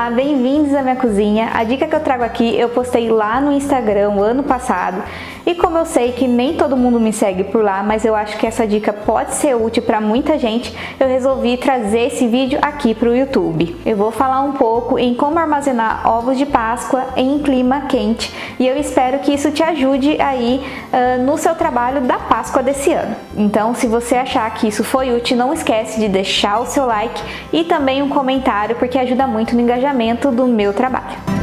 Olá, bem-vindos à minha cozinha. A dica que eu trago aqui eu postei lá no Instagram o ano passado e como eu sei que nem todo mundo me segue por lá, mas eu acho que essa dica pode ser útil para muita gente, eu resolvi trazer esse vídeo aqui para o YouTube. Eu vou falar um pouco em como armazenar ovos de Páscoa em clima quente e eu espero que isso te ajude aí no seu trabalho da Páscoa desse ano. Então, se você achar que isso foi útil, não esquece de deixar o seu like e também um comentário, porque ajuda muito no engajamento do meu trabalho.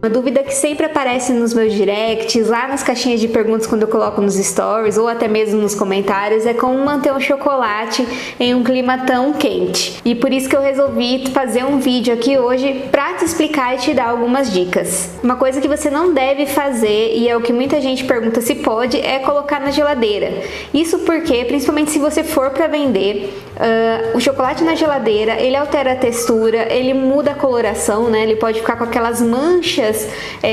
Uma dúvida que sempre aparece nos meus directs, lá nas caixinhas de perguntas quando eu coloco nos stories ou até mesmo nos comentários, é como manter um chocolate em um clima tão quente. E por isso que eu resolvi fazer um vídeo aqui hoje para te explicar e te dar algumas dicas. Uma coisa que você não deve fazer, e é o que muita gente pergunta se pode, é colocar na geladeira. Isso porque, principalmente se você for para vender, o chocolate na geladeira, ele altera a textura, ele muda a coloração, né? Ele pode ficar com aquelas manchas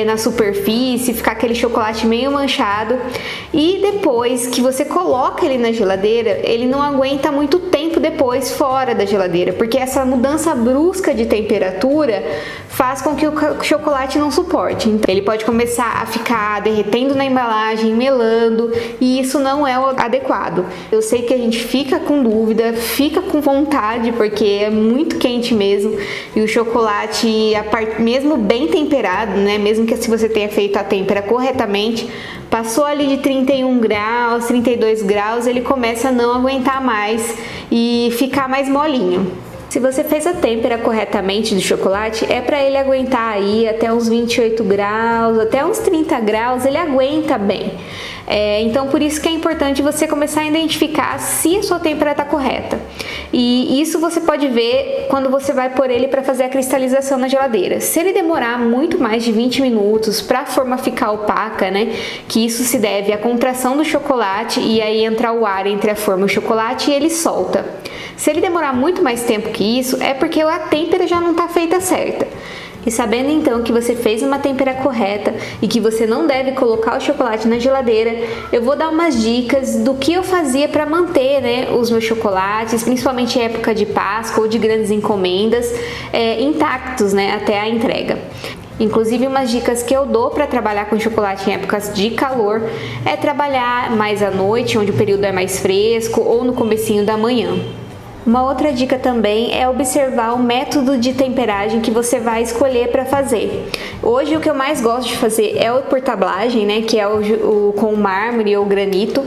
na superfície, ficar aquele chocolate meio manchado, e depois que você coloca ele na geladeira, ele não aguenta muito tempo depois fora da geladeira, porque essa mudança brusca de temperatura faz com que o chocolate não suporte. Então, ele pode começar a ficar derretendo na embalagem, melando, e isso não é o adequado. Eu sei que a gente fica com dúvida, fica com vontade, porque é muito quente mesmo, e o chocolate, mesmo bem temperado, né, mesmo que se você tenha feito a têmpera corretamente, passou ali de 31 graus, 32 graus, ele começa a não aguentar mais e ficar mais molinho. Se você fez a têmpera corretamente do chocolate, é para ele aguentar aí até uns 28 graus, até uns 30 graus, ele aguenta bem. Então por isso que é importante você começar a identificar se a sua têmpera está correta. E isso você pode ver quando você vai pôr ele para fazer a cristalização na geladeira. Se ele demorar muito mais de 20 minutos para a forma ficar opaca, né, que isso se deve à contração do chocolate e aí entra o ar entre a forma e o chocolate e ele solta. Se ele demorar muito mais tempo que isso, é porque a têmpera já não está feita certa. E sabendo então que você fez uma têmpera correta e que você não deve colocar o chocolate na geladeira, eu vou dar umas dicas do que eu fazia para manter, né, os meus chocolates, principalmente em época de Páscoa ou de grandes encomendas, intactos, né, até a entrega. Inclusive, umas dicas que eu dou para trabalhar com chocolate em épocas de calor é trabalhar mais à noite, onde o período é mais fresco, ou no comecinho da manhã. Uma outra dica também é observar o método de temperagem que você vai escolher para fazer. Hoje o que eu mais gosto de fazer é o por tablagem, né, que é o com mármore ou granito.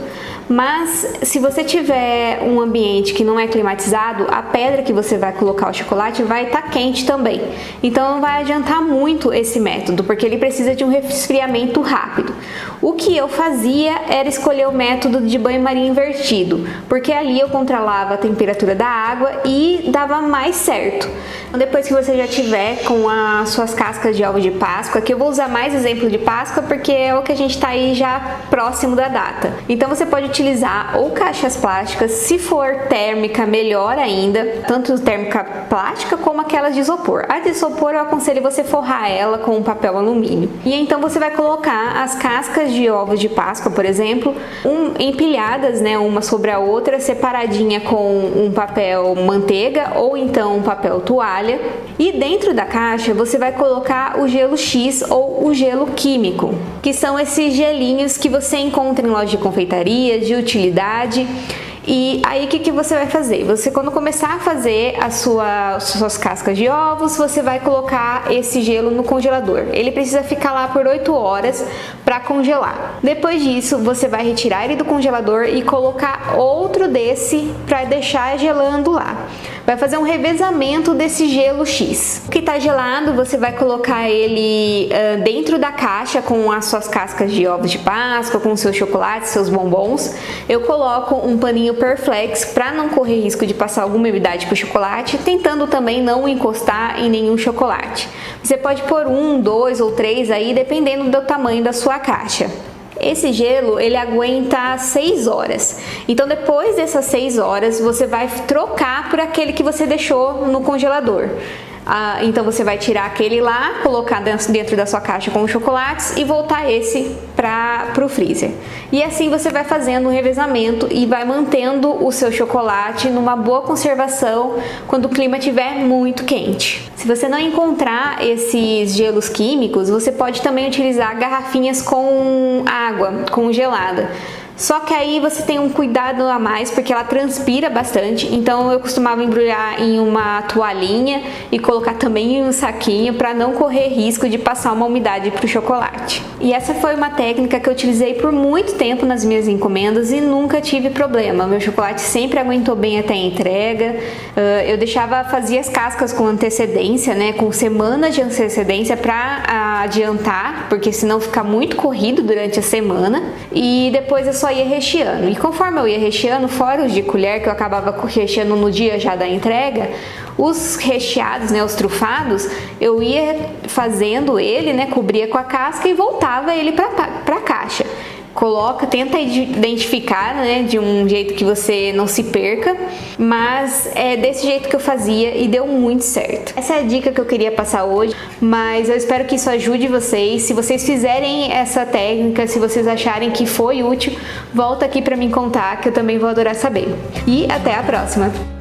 Mas se você tiver um ambiente que não é climatizado, a pedra que você vai colocar o chocolate vai estar quente também. Então não vai adiantar muito esse método, porque ele precisa de um resfriamento rápido. O que eu fazia era escolher o método de banho-maria invertido, porque ali eu controlava a temperatura da água e dava mais certo. Depois que você já tiver com as suas cascas de ovo de Páscoa, que eu vou usar mais exemplo de Páscoa porque é o que a gente está aí já próximo da data. Então você pode utilizar ou caixas plásticas, se for térmica, melhor ainda, tanto térmica plástica como aquelas de isopor. A de isopor eu aconselho você forrar ela com um papel alumínio. E então você vai colocar as cascas de ovos de Páscoa, por exemplo, empilhadas, né, uma sobre a outra, separadinha com um papel manteiga ou então um papel toalha. E dentro da caixa você vai colocar o gelo X ou o gelo químico, que são esses gelinhos que você encontra em loja de confeitaria, de utilidade. E aí o que você vai fazer? Você, quando começar a fazer as suas cascas de ovos, você vai colocar esse gelo no congelador. Ele precisa ficar lá por 8 horas para congelar. Depois disso, você vai retirar ele do congelador e colocar outro desse para deixar gelando lá. Vai fazer um revezamento desse gelo X. O que está gelado, você vai colocar ele dentro da caixa com as suas cascas de ovos de Páscoa, com seus chocolates, seus bombons. Eu coloco um paninho Perflex para não correr risco de passar alguma umidade para o chocolate, tentando também não encostar em nenhum chocolate. Você pode pôr 1, 2 ou 3 aí, dependendo do tamanho da sua caixa. Esse gelo, ele aguenta 6 horas. Então, depois dessas 6 horas, você vai trocar por aquele que você deixou no congelador. Então você vai tirar aquele lá, colocar dentro da sua caixa com os chocolates e voltar esse para o freezer. E assim você vai fazendo um revezamento e vai mantendo o seu chocolate numa boa conservação quando o clima estiver muito quente. Se você não encontrar esses gelos químicos, você pode também utilizar garrafinhas com água congelada. Só que aí você tem um cuidado a mais porque ela transpira bastante, então eu costumava embrulhar em uma toalhinha e colocar também em um saquinho para não correr risco de passar uma umidade para o chocolate. E essa foi uma técnica que eu utilizei por muito tempo nas minhas encomendas e nunca tive problema. Meu chocolate sempre aguentou bem até a entrega. Eu fazia as cascas com antecedência, né, com semanas de antecedência para adiantar, porque senão fica muito corrido durante a semana. E depois eu só ia recheando. E conforme eu ia recheando, fora os de colher que eu acabava recheando no dia já da entrega, os recheados, né, os trufados, eu ia fazendo ele, né, cobria com a casca e voltava ele para a caixa. Tenta identificar, né, de um jeito que você não se perca, mas é desse jeito que eu fazia e deu muito certo. Essa é a dica que eu queria passar hoje, mas eu espero que isso ajude vocês. Se vocês fizerem essa técnica, se vocês acharem que foi útil, volta aqui para me contar que eu também vou adorar saber. E até a próxima!